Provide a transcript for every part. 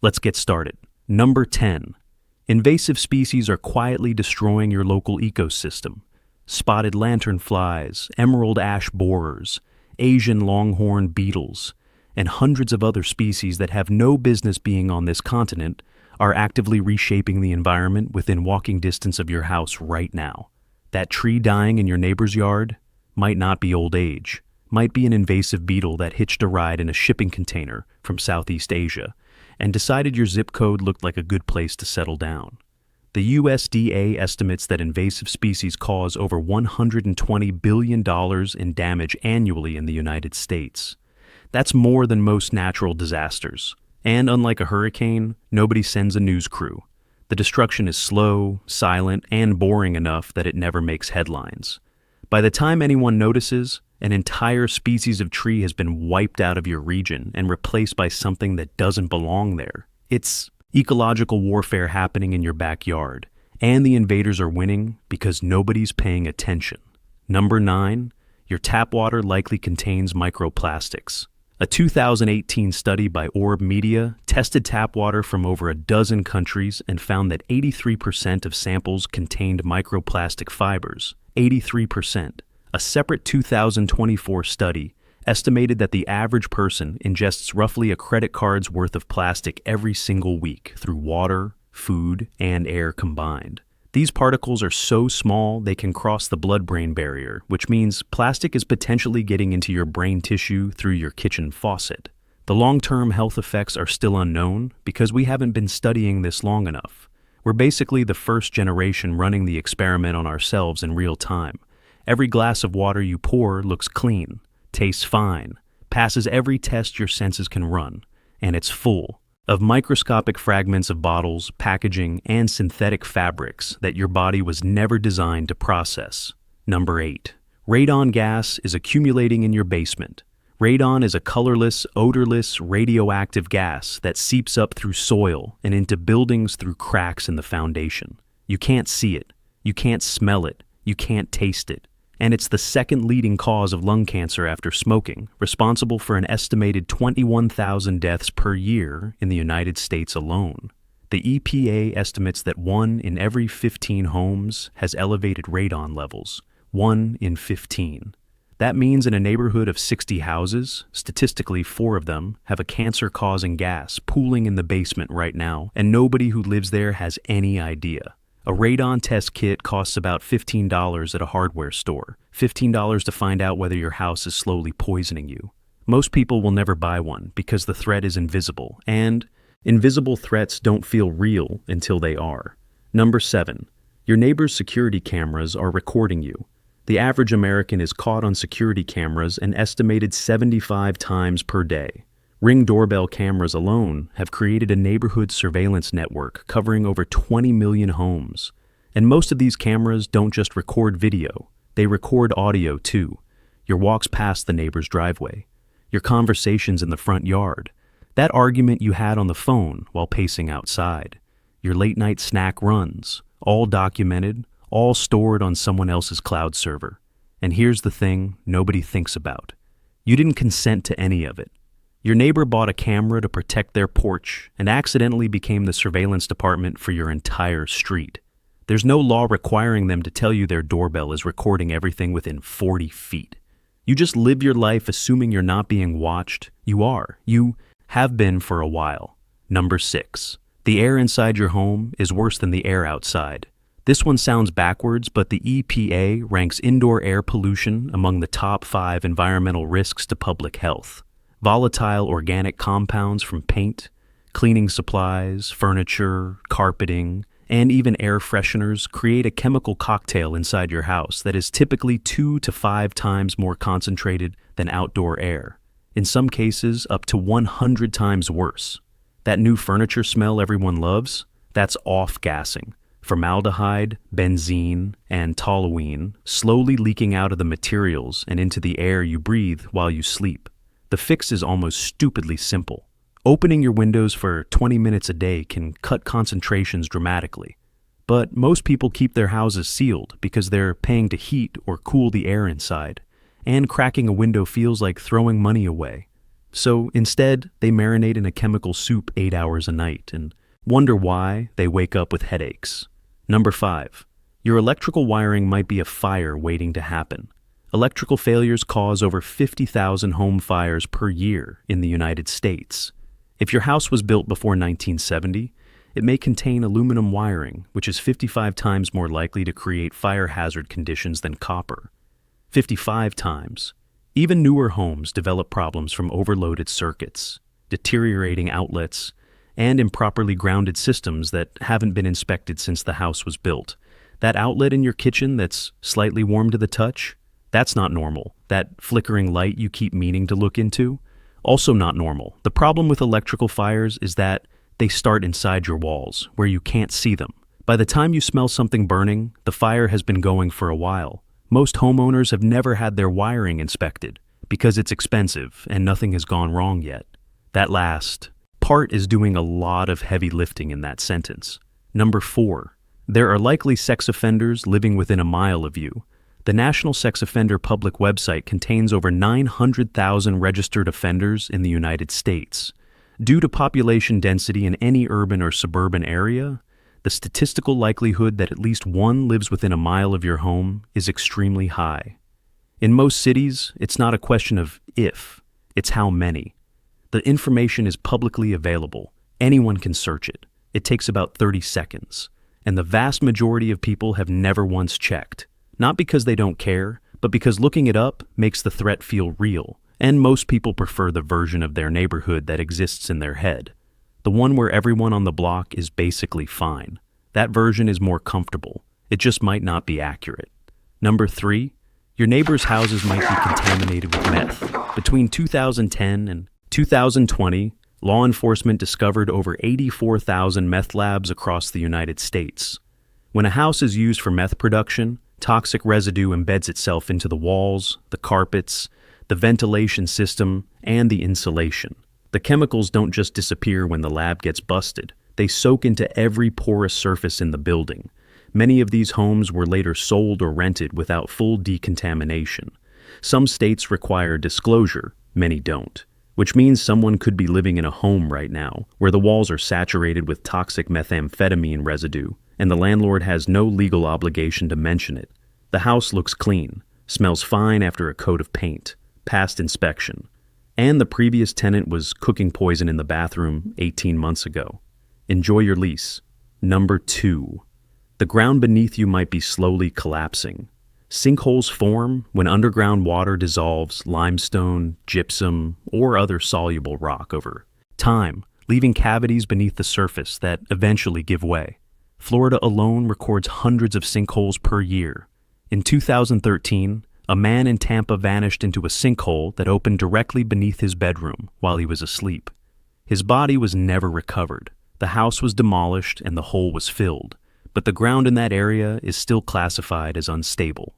Let's get started. Number 10. Invasive species are quietly destroying your local ecosystem. Spotted lanternflies, emerald ash borers, Asian longhorn beetles, and hundreds of other species that have no business being on this continent are actively reshaping the environment within walking distance of your house right now. That tree dying in your neighbor's yard might not be old age, might be an invasive beetle that hitched a ride in a shipping container from Southeast Asia and decided your zip code looked like a good place to settle down. The USDA estimates that invasive species cause over $120 billion in damage annually in the United States. That's more than most natural disasters. And unlike a hurricane, nobody sends a news crew. The destruction is slow, silent, and boring enough that it never makes headlines. By the time anyone notices, an entire species of tree has been wiped out of your region and replaced by something that doesn't belong there. It's ecological warfare happening in your backyard, and the invaders are winning because nobody's paying attention. Number 9, your tap water likely contains microplastics. A 2018 study by Orb Media tested tap water from over a dozen countries and found that 83% of samples contained microplastic fibers. 83%. A separate 2024 study estimated that the average person ingests roughly a credit card's worth of plastic every single week through water, food, and air combined. These particles are so small they can cross the blood-brain barrier, which means plastic is potentially getting into your brain tissue through your kitchen faucet. The long-term health effects are still unknown because we haven't been studying this long enough. We're basically the first generation running the experiment on ourselves in real time. Every glass of water you pour looks clean, tastes fine, passes every test your senses can run, and it's full of microscopic fragments of bottles, packaging, and synthetic fabrics that your body was never designed to process. Number 8. Radon gas is accumulating in your basement. Radon is a colorless, odorless, radioactive gas that seeps up through soil and into buildings through cracks in the foundation. You can't see it, you can't smell it, you can't taste it. And it's the second leading cause of lung cancer after smoking, responsible for an estimated 21,000 deaths per year in the United States alone. The EPA estimates that 1 in every 15 homes has elevated radon levels. 1 in 15. That means in a neighborhood of 60 houses, statistically 4 of them have a cancer-causing gas pooling in the basement right now, and nobody who lives there has any idea. A radon test kit costs about $15 at a hardware store. $15 to find out whether your house is slowly poisoning you. Most people will never buy one because the threat is invisible, and invisible threats don't feel real until they are. Number 7. Your neighbor's security cameras are recording you. The average American is caught on security cameras an estimated 75 times per day. Ring doorbell cameras alone have created a neighborhood surveillance network covering over 20 million homes. And most of these cameras don't just record video, they record audio too. Your walks past the neighbor's driveway, your conversations in the front yard, that argument you had on the phone while pacing outside, your late night snack runs, all documented, all stored on someone else's cloud server. And here's the thing nobody thinks about. You didn't consent to any of it. Your neighbor bought a camera to protect their porch and accidentally became the surveillance department for your entire street. There's no law requiring them to tell you their doorbell is recording everything within 40 feet. You just live your life assuming you're not being watched. You are. You have been for a while. Number 6. The air inside your home is worse than the air outside. This one sounds backwards, but the EPA ranks indoor air pollution among the top 5 environmental risks to public health. Volatile organic compounds from paint, cleaning supplies, furniture, carpeting, and even air fresheners create a chemical cocktail inside your house that is typically 2 to 5 times more concentrated than outdoor air. In some cases, up to 100 times worse. That new furniture smell everyone loves? That's off-gassing. Formaldehyde, benzene, and toluene slowly leaking out of the materials and into the air you breathe while you sleep. The fix is almost stupidly simple. Opening your windows for 20 minutes a day can cut concentrations dramatically. But most people keep their houses sealed because they're paying to heat or cool the air inside, and cracking a window feels like throwing money away. So instead, they marinate in a chemical soup 8 hours a night and wonder why they wake up with headaches. Number 5. Your electrical wiring might be a fire waiting to happen. Electrical failures cause over 50,000 home fires per year in the United States. If your house was built before 1970, it may contain aluminum wiring, which is 55 times more likely to create fire hazard conditions than copper. 55 times. Even newer homes develop problems from overloaded circuits, deteriorating outlets, and improperly grounded systems that haven't been inspected since the house was built. That outlet in your kitchen that's slightly warm to the touch, that's not normal. That flickering light you keep meaning to look into, also not normal. The problem with electrical fires is that they start inside your walls, where you can't see them. By the time you smell something burning, the fire has been going for a while. Most homeowners have never had their wiring inspected because it's expensive and nothing has gone wrong yet. That last part is doing a lot of heavy lifting in that sentence. Number 4. There are likely sex offenders living within a mile of you. The National Sex Offender Public website contains over 900,000 registered offenders in the United States. Due to population density in any urban or suburban area, the statistical likelihood that at least one lives within a mile of your home is extremely high. In most cities, it's not a question of if, it's how many. The information is publicly available. Anyone can search it. It takes about 30 seconds. And the vast majority of people have never once checked. Not because they don't care, but because looking it up makes the threat feel real. And most people prefer the version of their neighborhood that exists in their head. The one where everyone on the block is basically fine. That version is more comfortable. It just might not be accurate. Number 3, your neighbors' houses might be contaminated with meth. Between 2010 and 2020, law enforcement discovered over 84,000 meth labs across the United States. When a house is used for meth production, toxic residue embeds itself into the walls, the carpets, the ventilation system, and the insulation. The chemicals don't just disappear when the lab gets busted. They soak into every porous surface in the building. Many of these homes were later sold or rented without full decontamination. Some states require disclosure, many don't, which means someone could be living in a home right now where the walls are saturated with toxic methamphetamine residue, and the landlord has no legal obligation to mention it. The house looks clean, smells fine after a coat of paint, passed inspection, and the previous tenant was cooking poison in the bathroom 18 months ago. Enjoy your lease. Number 2. The ground beneath you might be slowly collapsing. Sinkholes form when underground water dissolves limestone, gypsum, or other soluble rock over time, leaving cavities beneath the surface that eventually give way. Florida alone records hundreds of sinkholes per year. In 2013, a man in Tampa vanished into a sinkhole that opened directly beneath his bedroom while he was asleep. His body was never recovered. The house was demolished and the hole was filled, but the ground in that area is still classified as unstable.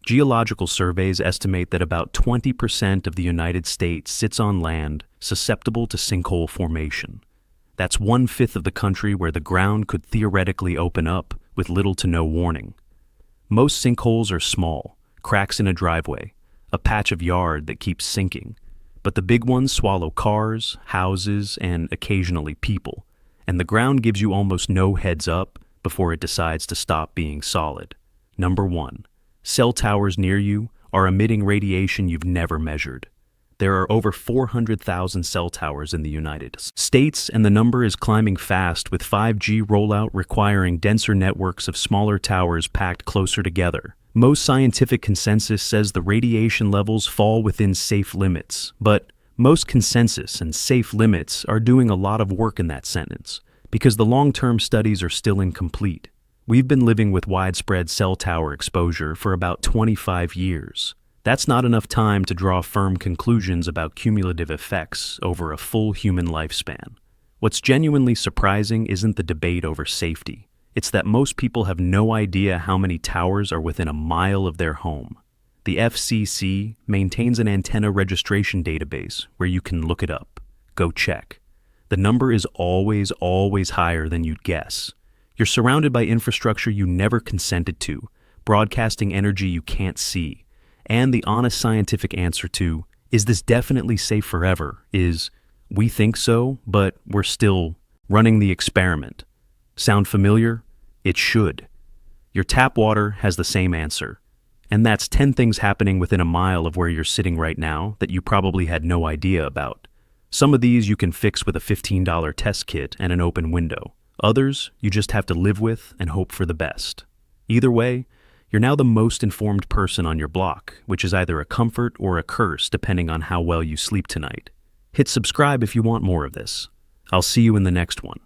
Geological surveys estimate that about 20% of the United States sits on land susceptible to sinkhole formation. That's 1/5 of the country where the ground could theoretically open up with little to no warning. Most sinkholes are small, cracks in a driveway, a patch of yard that keeps sinking, but the big ones swallow cars, houses, and occasionally people, and the ground gives you almost no heads up before it decides to stop being solid. Number 1. Cell towers near you are emitting radiation you've never measured. There are over 400,000 cell towers in the United States, and the number is climbing fast with 5G rollout requiring denser networks of smaller towers packed closer together. Most scientific consensus says the radiation levels fall within safe limits, but most consensus and safe limits are doing a lot of work in that sentence, because the long-term studies are still incomplete. We've been living with widespread cell tower exposure for about 25 years. That's not enough time to draw firm conclusions about cumulative effects over a full human lifespan. What's genuinely surprising isn't the debate over safety. It's that most people have no idea how many towers are within a mile of their home. The FCC maintains an antenna registration database where you can look it up. Go check. The number is always higher than you'd guess. You're surrounded by infrastructure you never consented to, broadcasting energy you can't see, and the honest scientific answer to, Is this definitely safe forever? Is we think so, but we're still running the experiment? Sound familiar? It should. Your tap water has the same answer. And that's 10 things happening within a mile of where you're sitting right now that you probably had no idea about. Some of these you can fix with a $15 test kit and an open window. Others you just have to live with and hope for the best. Either way, you're now the most informed person on your block, which is either a comfort or a curse depending on how well you sleep tonight. Hit subscribe if you want more of this. I'll see you in the next one.